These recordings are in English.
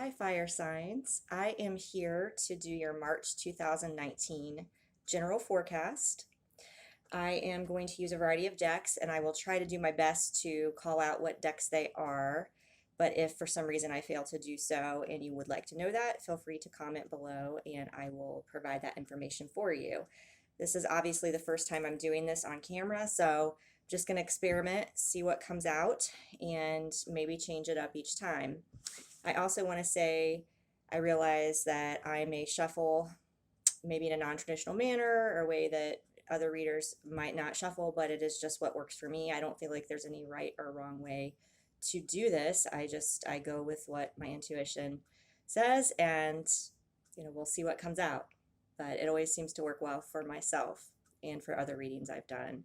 Hi, fire signs. I am here to do your March 2019 general forecast. I am going to use a variety of decks and I will try to do my best to call out what decks they are. But if for some reason I fail to do so and you would like to know that, feel free to comment below and I will provide that information for you. This is obviously the first time I'm doing this on camera, so just going to experiment, see what comes out, and maybe change it up each time. I also want to say I realize that I may shuffle maybe in a non-traditional manner or a way that other readers might not shuffle, but it is just what works for me. I don't feel like there's any right or wrong way to do this. I go with what my intuition says, and we'll see what comes out. But it always seems to work well for myself and for other readings I've done.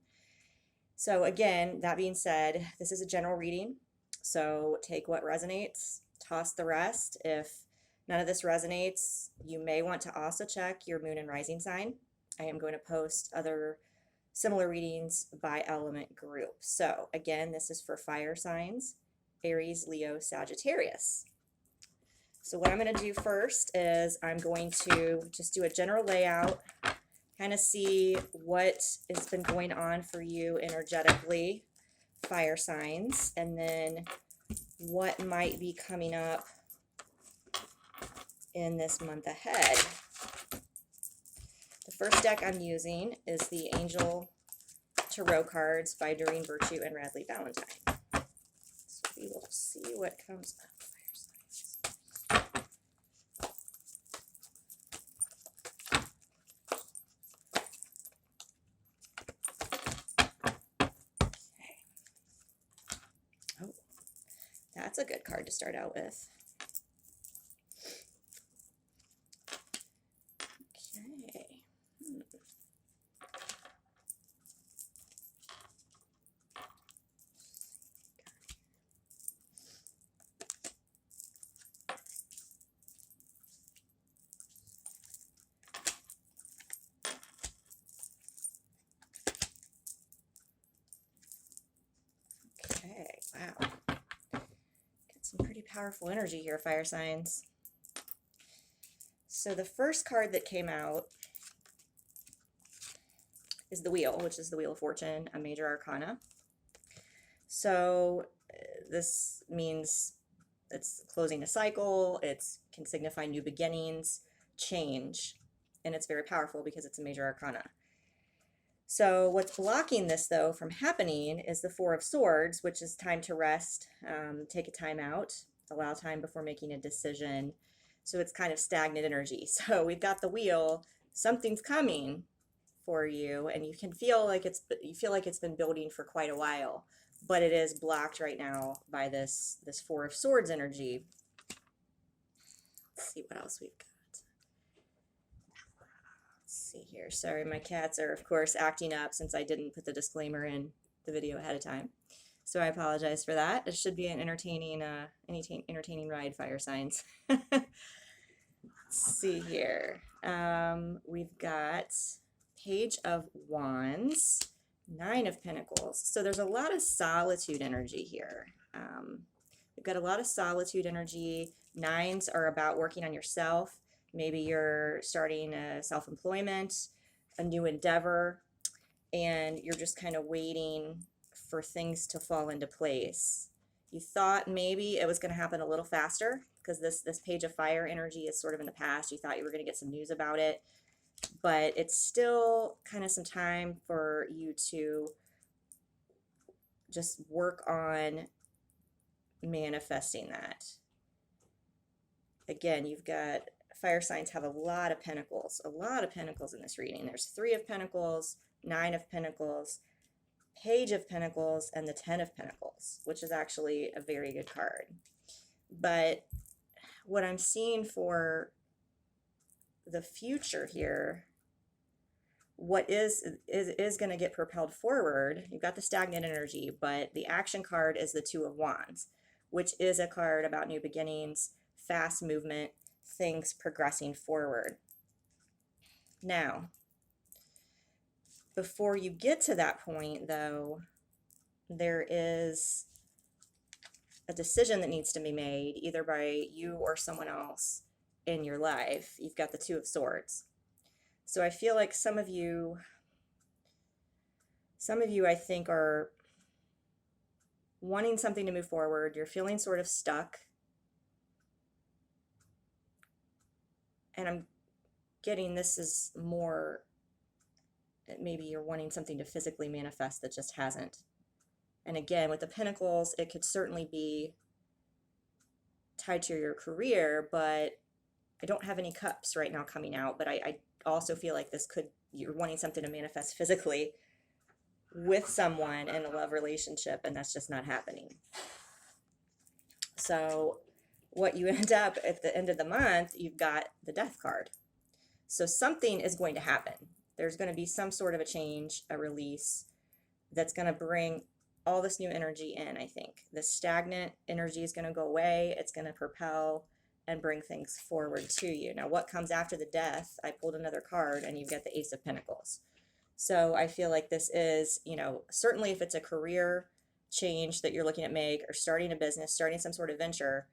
So again, that being said, this is a general reading. So take what resonates, toss the rest. If none of this resonates, you may want to also check your moon and rising sign. I am going to post other similar readings by element group. So again, this is for fire signs, Aries, Leo, Sagittarius. So what I'm going to do first is I'm going to just do a general layout, kind of see what has been going on for you energetically, fire signs, and then what might be coming up in this month ahead. The first deck I'm using is the Angel Tarot cards by Doreen Virtue and Radleigh Valentine. So we will see what comes up. Oh, that's a good card to start out with. Okay. Okay, wow. Got some pretty powerful energy here, fire signs. So the first card that came out is the Wheel, which is the Wheel of Fortune, a major arcana. So this means it's closing a cycle, it can signify new beginnings, change, and it's very powerful because it's a major arcana. So what's blocking this, though, from happening is the Four of Swords, which is time to rest, take a time out, allow time before making a decision. So it's kind of stagnant energy. So we've got the Wheel, something's coming for you, and you can feel like it's been building for quite a while, but it is blocked right now by this Four of Swords energy. Let's see what else we've got. See here. Sorry, my cats are, of course, acting up since I didn't put the disclaimer in the video ahead of time. So I apologize for that. It should be an entertaining ride, fire signs. Let's see here. We've got Page of Wands, Nine of Pentacles. So there's a lot of solitude energy here. We've got a lot of solitude energy. Nines are about working on yourself. Maybe you're starting a self-employment, a new endeavor, and you're just kind of waiting for things to fall into place. You thought maybe it was going to happen a little faster because this Page of Fire energy is sort of in the past. You thought you were going to get some news about it, but it's still kind of some time for you to just work on manifesting that. Again, you've got fire signs have a lot of pentacles in this reading. There's Three of Pentacles, Nine of Pentacles, Page of Pentacles, and the Ten of Pentacles, which is actually a very good card. But what I'm seeing for the future here, what is going to get propelled forward, you've got the stagnant energy, but the action card is the Two of Wands, which is a card about new beginnings, fast movement, things progressing forward. Now, before you get to that point, though, there is a decision that needs to be made either by you or someone else in your life. You've got the Two of Swords. So I feel like some of you I think are wanting something to move forward. You're feeling sort of stuck. And I'm getting this is more, maybe you're wanting something to physically manifest that just hasn't. And again, with the Pentacles, it could certainly be tied to your career, but I don't have any cups right now coming out, but I also feel like you're wanting something to manifest physically with someone in a love relationship, and that's just not happening. So what you end up at the end of the month, you've got the Death card. So something is going to happen. There's going to be some sort of a change, a release that's going to bring all this new energy in, I think. The stagnant energy is going to go away. It's going to propel and bring things forward to you. Now, what comes after the Death? I pulled another card, and you've got the Ace of Pentacles. So I feel like this is, certainly if it's a career change that you're looking at make, or starting a business, starting some sort of venture,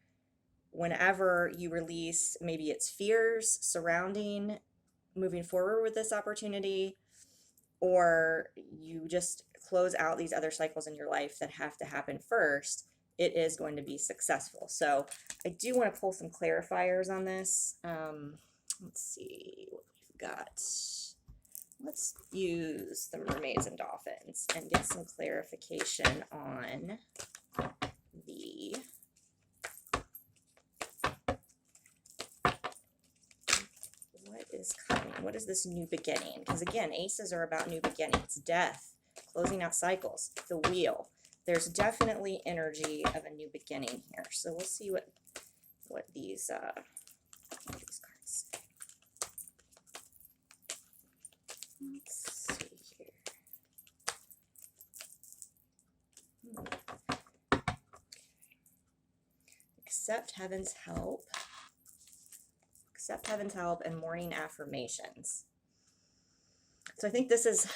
whenever you release, maybe it's fears surrounding moving forward with this opportunity, or you just close out these other cycles in your life that have to happen first, it is going to be successful. So I do want to pull some clarifiers on this. Let's see what we've got. Let's use the Mermaids and Dolphins and get some clarification on the what is coming. What is this new beginning? Because again, aces are about new beginnings, death, closing out cycles, the wheel. There's definitely energy of a new beginning here. So we'll see what these cards say. Let's see here. Okay. Accept heaven's help. Accept heaven's help and morning affirmations. So I think this is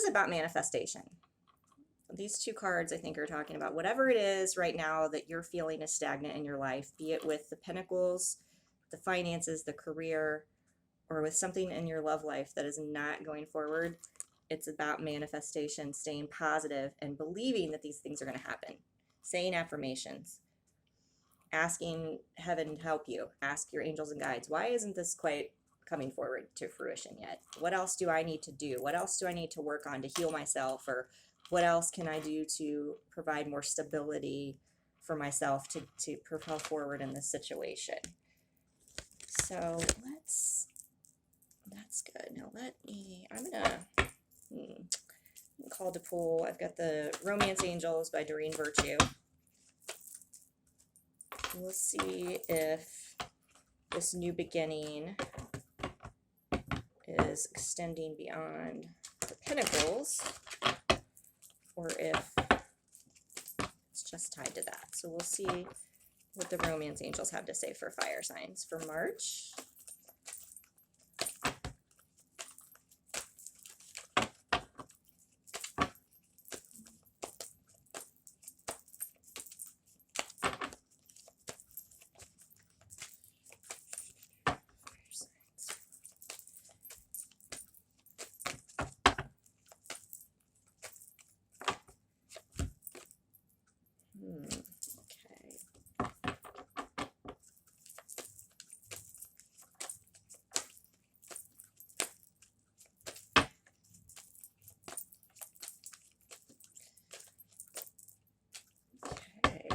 about manifestation. These two cards I think are talking about whatever it is right now that you're feeling is stagnant in your life, be it with the Pentacles, the finances, the career, or with something in your love life that is not going forward. It's about manifestation, staying positive and believing that these things are going to happen. Saying affirmations, asking heaven to help you, ask your angels and guides, why isn't this quite coming forward to fruition yet? What else do I need to do? What else do I need to work on to heal myself? Or what else can I do to provide more stability for myself to propel forward in this situation? So that's good. Now I'm called to pull. I've got the Romance Angels by Doreen Virtue. We'll see if this new beginning is extending beyond the Pentacles, or if it's just tied to that. So we'll see what the Romance Angels have to say for fire signs for March.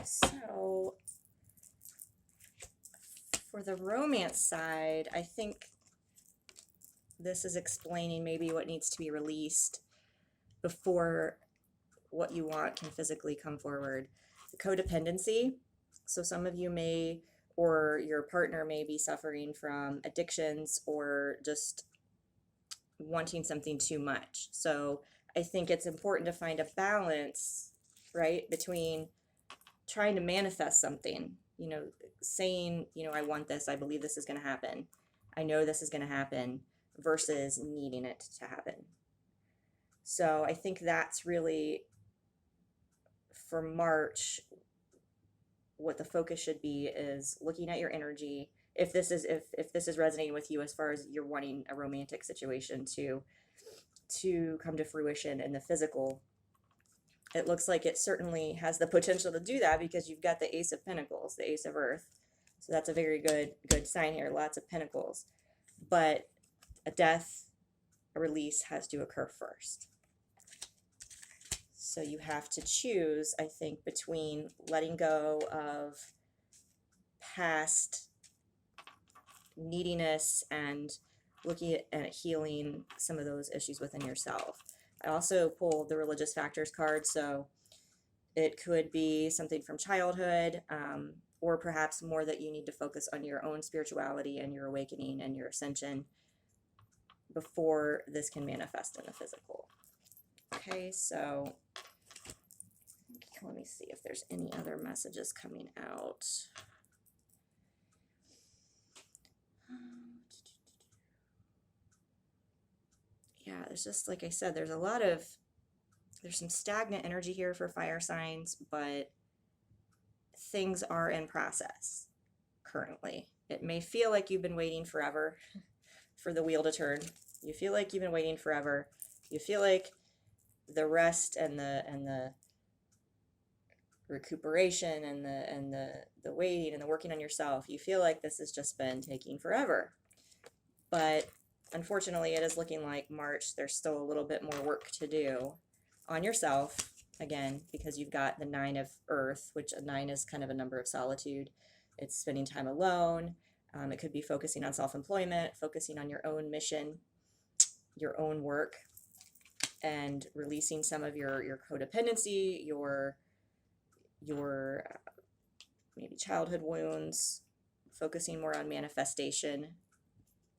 So for the romance side, I think this is explaining maybe what needs to be released before what you want can physically come forward. The codependency. So some of you may, or your partner may be suffering from addictions or just wanting something too much. So I think it's important to find a balance, right, between trying to manifest something, saying, I want this, I believe this is going to happen, I know this is going to happen, versus needing it to happen. So I think that's really, for March, what the focus should be is looking at your energy. If this is resonating with you as far as you're wanting a romantic situation to come to fruition in the physical, it looks like it certainly has the potential to do that because you've got the Ace of Pentacles, the Ace of Earth. So that's a very good sign here, lots of pentacles. But a death, a release has to occur first. So you have to choose, I think, between letting go of past neediness and looking at healing some of those issues within yourself. I also pulled the religious factors card, so it could be something from childhood, or perhaps more that you need to focus on your own spirituality and your awakening and your ascension before this can manifest in the physical. Okay, so let me see if there's any other messages coming out. Yeah, there's just, like I said, there's some stagnant energy here for fire signs, but things are in process currently. It may feel like you've been waiting forever for the wheel to turn. You feel like you've been waiting forever. You feel like the rest and the recuperation and the waiting and the working on yourself, you feel like this has just been taking forever. But unfortunately, it is looking like March, there's still a little bit more work to do on yourself, again, because you've got the 9 of Earth, which a 9 is kind of a number of solitude. It's spending time alone. It could be focusing on self-employment, focusing on your own mission, your own work, and releasing some of your codependency, your maybe childhood wounds, focusing more on manifestation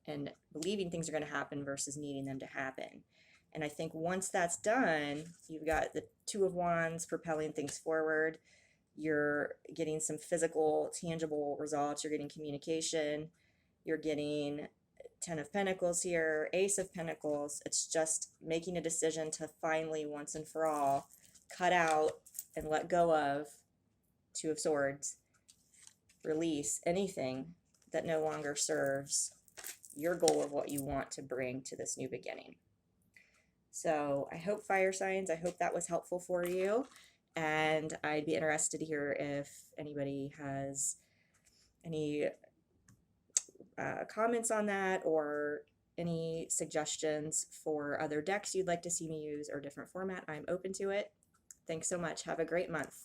and believing things are going to happen versus needing them to happen. And I think once that's done, you've got the 2 of Wands propelling things forward. You're getting some physical, tangible results. You're getting communication. You're getting 10 of Pentacles here, Ace of Pentacles. It's just making a decision to finally, once and for all, cut out and let go of 2 of Swords. Release anything that no longer serves your goal of what you want to bring to this new beginning. So I hope, fire signs, I hope that was helpful for you. And I'd be interested to hear if anybody has any comments on that or any suggestions for other decks you'd like to see me use or different format. I'm open to it. Thanks so much. Have a great month.